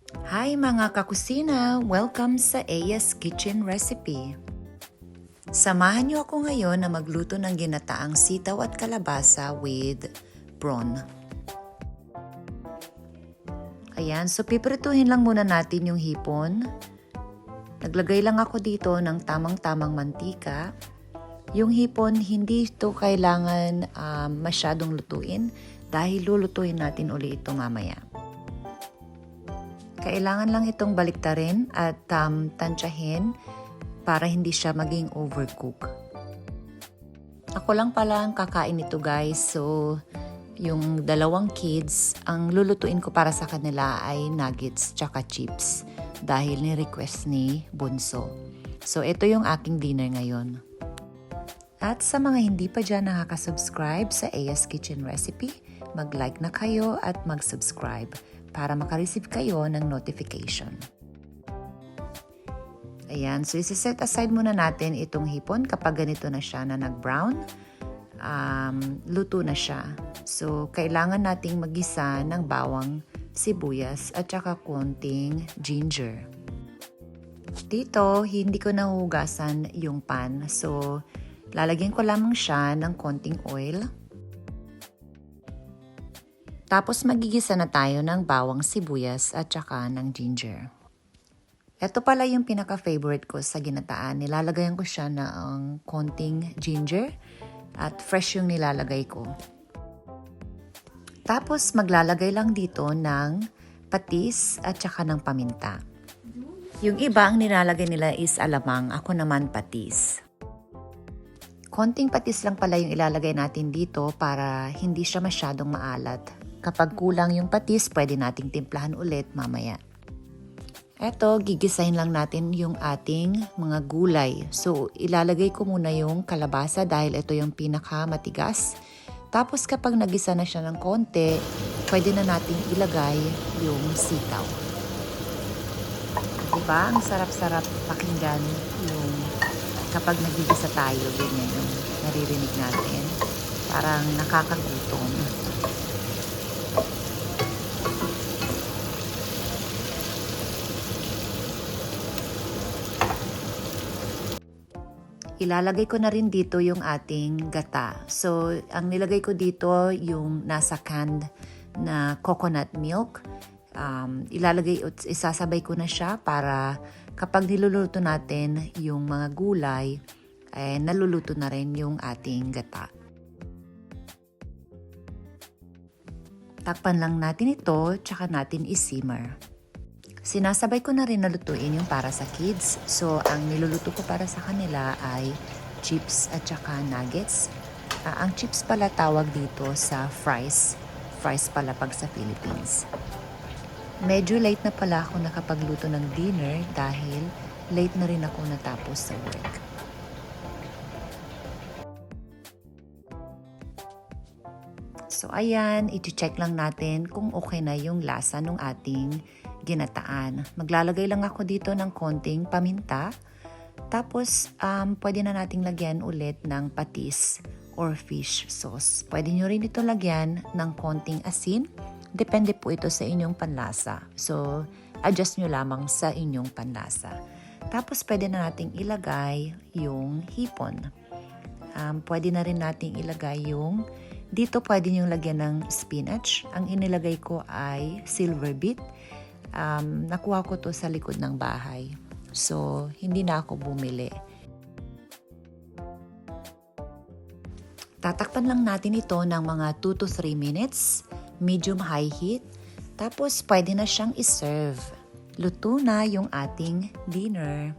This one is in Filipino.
Hi mga kakusina! Welcome sa Aya's Kitchen Recipe. Samahan niyo ako ngayon na magluto ng ginataang sitaw at kalabasa with prawn. Ayan, so piprituhin lang muna natin yung hipon. Naglagay lang ako dito ng tamang-tamang mantika. Yung hipon, hindi ito kailangan masyadong lutuin dahil lulutuin natin uli ito mamaya. Kailangan lang itong baliktarin at tansyahin para hindi siya maging overcook. Ako lang pala ang kakain nito guys, so yung dalawang kids, ang lulutuin ko para sa kanila ay nuggets tsaka chips dahil ni-request ni Bunso. So ito yung aking dinner ngayon. At sa mga hindi pa dyan nakaka-subscribe sa Aya's Kitchen Recipe, mag-like na kayo at mag-subscribe para makareceive kayo ng notification. Ayan, so isi-set aside muna natin itong hipon kapag ganito na siya na nag-brown. Luto na siya. So, kailangan nating magisa ng bawang, sibuyas at saka konting ginger. Dito, hindi ko nahugasan yung pan. So, lalagyan ko lamang siya ng konting oil. Tapos magigisa na tayo ng bawang, sibuyas at saka ng ginger. Ito pala yung pinaka-favorite ko sa ginataan. Nilalagayan ko siya ng konting ginger at fresh yung nilalagay ko. Tapos maglalagay lang dito ng patis at saka ng paminta. Yung iba ang nilalagay nila is alamang, ako naman patis. Konting patis lang pala yung ilalagay natin dito para hindi siya masyadong maalat. Kapag kulang yung patis, pwede nating timplahan ulit mamaya. Eto, gigisahin lang natin yung ating mga gulay. So, ilalagay ko muna yung kalabasa dahil ito yung pinakamatigas. Tapos kapag nagisa na siya ng konti, pwede na nating ilagay yung sitaw. Diba? Ang sarap-sarap pakinggan yung kapag nagigisa tayo, ganyan yung naririnig natin. Parang nakakagutom. Ilalagay ko na rin dito yung ating gata. So, ang nilagay ko dito yung nasa canned na coconut milk. Isasabay ko na siya para kapag niluluto natin yung mga gulay, naluluto na rin yung ating gata. Takpan lang natin ito, tsaka natin i-simmer. Sinasabay ko na rin na lutuin yung para sa kids. So, ang niluluto ko para sa kanila ay chips at saka nuggets. Ang chips pala tawag dito sa fries. Fries pala pag sa Philippines. Medyo late na pala ako nakapagluto ng dinner dahil late na rin ako natapos sa work. So, ayan, iti-check lang natin kung okay na yung lasa ng ating ginataan. Maglalagay lang ako dito ng konting paminta. Tapos, pwede na nating lagyan ulit ng patis or fish sauce. Pwede nyo rin ito lagyan ng konting asin. Depende po ito sa inyong panlasa. So, adjust nyo lamang sa inyong panlasa. Tapos, pwede na nating ilagay yung hipon. Pwede na rin nating ilagay yung dito pwede nyo lagyan ng spinach. Ang inilagay ko ay silver beet. Nakuha ko to sa likod ng bahay. So, hindi na ako bumili. Tatakpan lang natin ito ng mga 2 to 3 minutes. Medium high heat. Tapos, pwede na siyang iserve. Luto na yung ating dinner.